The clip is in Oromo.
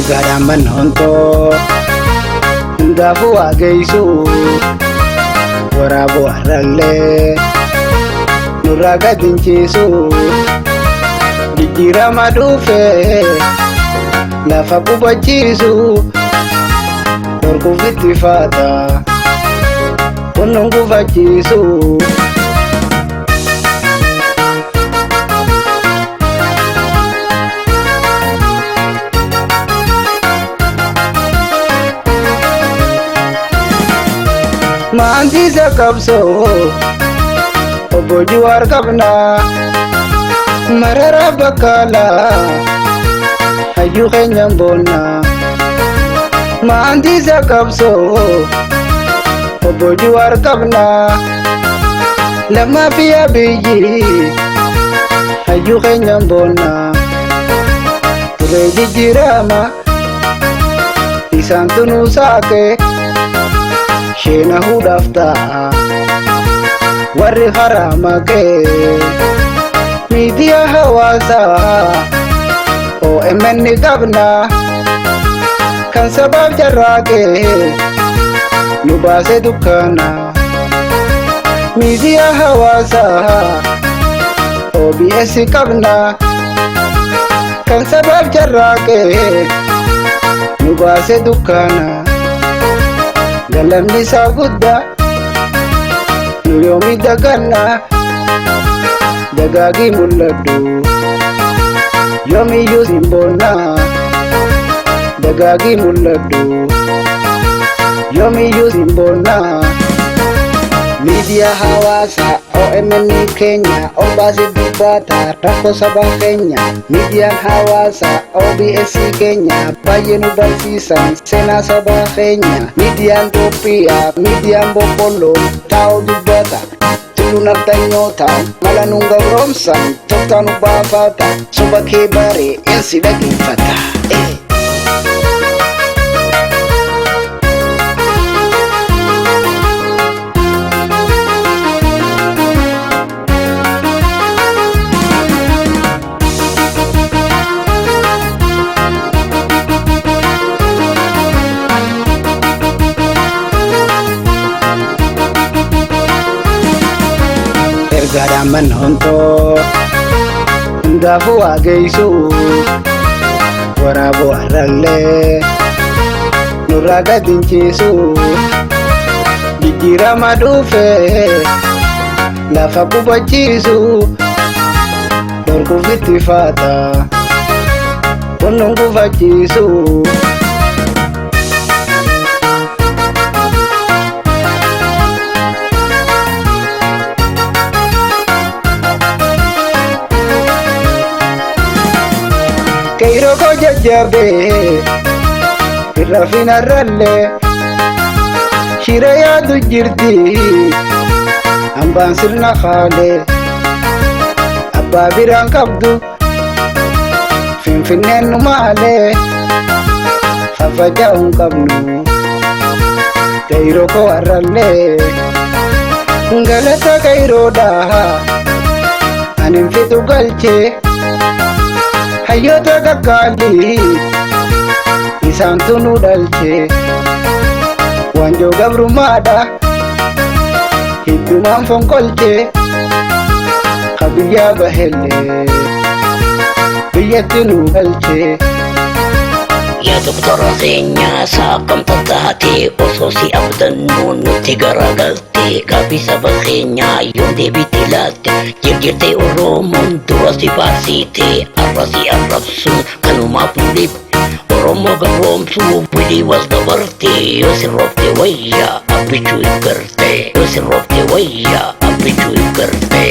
ergaadhaan manhoontoo hundaafuu haa geessu waraaboo har'allee nurraa gad hin ciisu jijjiirama dhufe lafa qubachiisu dorkuuf itti faata kunnuun gufachiisu. Maantiisa qabsoo obbo Jawaar qabna Mararaa Baqqalaa hayyuu keenyan boonna. Maantiisa qabsoo obbo Jawaar qabna Lammaa fi Abiyyi hayyuu keenyan boonna. Turee jijjiirama isaan tunuu saaqe sheena huudhaaf ta'a warri karaa maqee miidiyaa hawaasaa OMN ni qabna kan sabaaf jarraaqee nu baase dukkana. Miidiyaa hawaasaa OBS qabna kan sabaaf jarraaqee nu baase dukkana. Galanni isaa guddaa nu yoomi daganna dagaagii mul'adhu yoomiyyuu simboonna dagaagii mul'adhu yoomiyyuu simboonna. Miidiyaa hawaasaa OMN keenya ol baasee dubbata rakkoo saba keenya. Miidiyaan hawaasaa OBS keenya baay'ee nu barsiisan seenaa saba keenya. Miidiyaan Itoophiyaa miidiyaan boqqolloo taa'u dubbata tulluun ardanyoota mala nuun gabroomsan tooftaa nu baafata soba kee baree eensi dhaggeeffata. Ergaadhaan manhoontoo hundaafuu haa geessu waraaboo har'allee nurraa gad hin ciisu jijjiirama dhufe lafa qubachiisu dorkuuf itti faata kunnuun gufachiisu. Kairoo koo jajjabee irra finarrallee shira yaadu jirti hambaan sirna haalee abbaa biraan qabdu finfinneen nu maalee fafaja'uun qabnu. Kairoo koo har'allee galata Kairoodhaa anin fitu galchee hayyoota gaggaalii isaan tunuu dhalchee waanjoo gabrummaadha hiddumaan fonqolchee ka biyyaa bahellee biyyatti nuu galchee. Yaa doktora keenya saaqamta taatee osoo si abdannuu nutti garagaltee gaaffii saba keenyaa yoo deebite laatte jirjirtee Oromoon dura si baasite arra si arrabsuun kanumaaf nu dhibde Oromoo gabroomsuu bulii was dabarte yoo si roobte wayyaa abbichuu if garte yoo si roobte wayyaa abbichuu if garte.